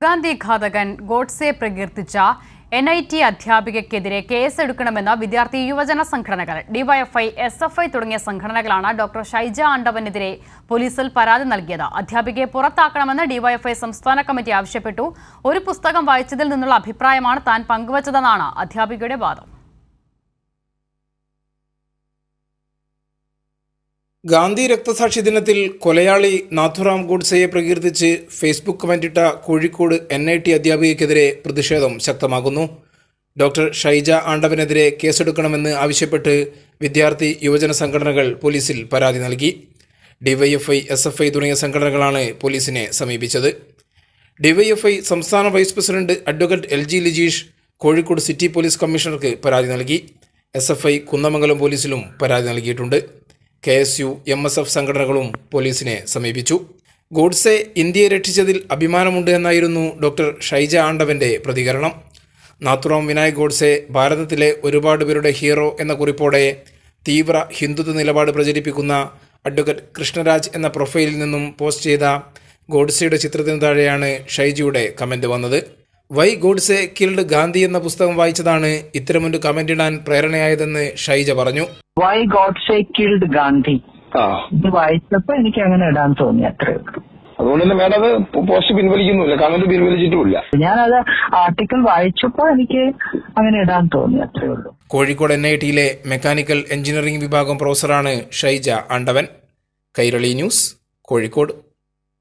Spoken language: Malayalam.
ഗാന്ധി ഘാതകൻ ഗോഡ്സെ പ്രകീർത്തിച്ച NIT അധ്യാപികയ്ക്കെതിരെ കേസെടുക്കണമെന്ന വിദ്യാർത്ഥി യുവജന സംഘടനകൾ ഡിവൈഎഫ്ഐ, SFI തുടങ്ങിയ സംഘടനകളാണ് ഡോക്ടർ ഷൈജ ആണ്ടവനെതിരെ പോലീസിൽ പരാതി നൽകിയത്. അധ്യാപികയെ പുറത്താക്കണമെന്ന് ഡിവൈഎഫ്ഐ സംസ്ഥാന കമ്മിറ്റി ആവശ്യപ്പെട്ടു. ഒരു പുസ്തകം വായിച്ചതിൽ നിന്നുള്ള അഭിപ്രായമാണ് താൻ പങ്കുവച്ചതെന്നാണ് അധ്യാപികയുടെ വാദം. ഗാന്ധി രക്തസാക്ഷി ദിനത്തിൽ കൊലയാളി നാഥുറാം ഗോഡ്സെയെ പ്രകീർത്തിച്ച് ഫേസ്ബുക്ക് കമന്റിട്ട കോഴിക്കോട് NIT അധ്യാപികയ്ക്കെതിരെ പ്രതിഷേധം ശക്തമാകുന്നു. ഡോക്ടർ ഷൈജ ആണ്ടവനെതിരെ കേസെടുക്കണമെന്ന് ആവശ്യപ്പെട്ട് വിദ്യാർത്ഥി യുവജന സംഘടനകൾ പോലീസിൽ പരാതി നൽകി. ഡിവൈഎഫ്ഐ, SFI തുടങ്ങിയ സംഘടനകളാണ് പോലീസിനെ സമീപിച്ചത്. ഡിവൈഎഫ്ഐ സംസ്ഥാന vice president advocate LG Lijeesh Kozhikode city police കമ്മീഷണർക്ക് പരാതി നൽകി. SFI കുന്നമംഗലം പോലീസിലും പരാതി നൽകിയിട്ടുണ്ട്. KSU, MSF സംഘടനകളും പോലീസിനെ സമീപിച്ചു. ഗോഡ്സെ ഇന്ത്യയെ രക്ഷിച്ചതിൽ അഭിമാനമുണ്ട് എന്നായിരുന്നു ഡോക്ടർ ഷൈജ ആണ്ടവൻ്റെ പ്രതികരണം. നാഥുറാം വിനായക് ഗോഡ്സെ ഭാരതത്തിലെ ഒരുപാട് പേരുടെ ഹീറോ എന്ന കുറിപ്പോടെ തീവ്ര ഹിന്ദുത്വ നിലപാട് പ്രചരിപ്പിക്കുന്ന അഡ്വക്കേറ്റ് കൃഷ്ണരാജ് എന്ന പ്രൊഫൈലിൽ നിന്നും പോസ്റ്റ് ചെയ്ത ഗോഡ്സെയുടെ ചിത്രത്തിന് താഴെയാണ് ഷൈജയുടെ കമൻറ്റ് വന്നത്. വൈ ഗോഡ്സെ കിൽഡ് ഗാന്ധി എന്ന പുസ്തകം വായിച്ചതാണ് ഇത്തരമൊരു കമന്റ് ഇടാൻ പ്രേരണയായതെന്ന് ഷൈജ പറഞ്ഞു. വൈ ഗോഡ്സെ കിൽഡ് ഗാന്ധി ഇത് വായിച്ചപ്പോ എനിക്ക് അങ്ങനെ ഇടാൻ തോന്നി, അത്രേ ഉള്ളൂ. അതുകൊണ്ട് തന്നെ മേഡം അത് പോസ്റ്റ് പിൻവലിക്കുന്നില്ല, കമന്റ് പിൻവലിച്ചിട്ടുമില്ല. ഞാനത് ആർട്ടിക്കിൾ വായിച്ചപ്പോ എനിക്ക് അങ്ങനെ ഇടാൻ തോന്നി, അത്രേ ഉള്ളൂ. കോഴിക്കോട് NITയിലെ മെക്കാനിക്കൽ എഞ്ചിനീയറിംഗ് വിഭാഗം പ്രൊഫസറാണ് ഷൈജ ആണ്ടവൻ. കൈരളി ന്യൂസ്, കോഴിക്കോട്.